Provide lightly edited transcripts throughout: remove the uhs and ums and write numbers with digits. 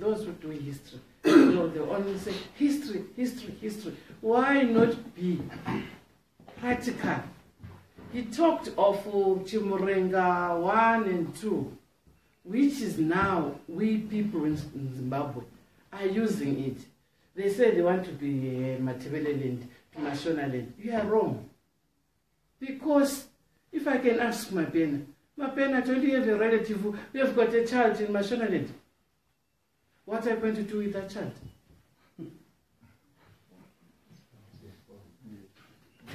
those who do history, they only say history, history, history. Why not be practical? He talked of Chimurenga 1 and 2, which is now we people in Zimbabwe are using it. They say they want to be Matabeleland, Mashonaland. You are wrong. Because if I can ask Mapena, don't you have a relative who have got a child in Mashonaland? What are you going to do with that child?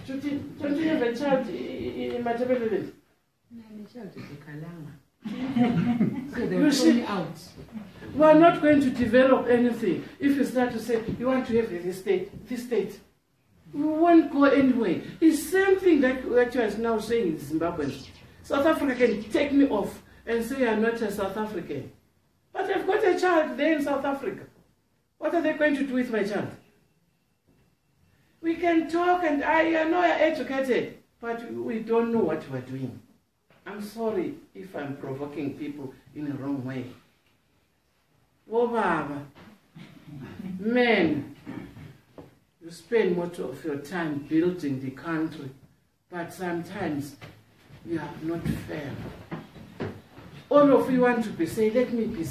Don't you have a child in Matabeleland? No, the child is a Kalanga. So they will throw me out. We are not going to develop anything if you start to say you want to have this state. We won't go anywhere. It's the same thing that you are now saying in Zimbabweans. South Africa can take me off and say I'm not a South African. But I've got a child there in South Africa. What are they going to do with my child? We can talk, and I know you're educated, but we don't know what we're doing. I'm sorry if I'm provoking people in the wrong way. Oh, Baba, men, you spend much of your time building the country, but sometimes you are not fair. All of you want to be saying, let me be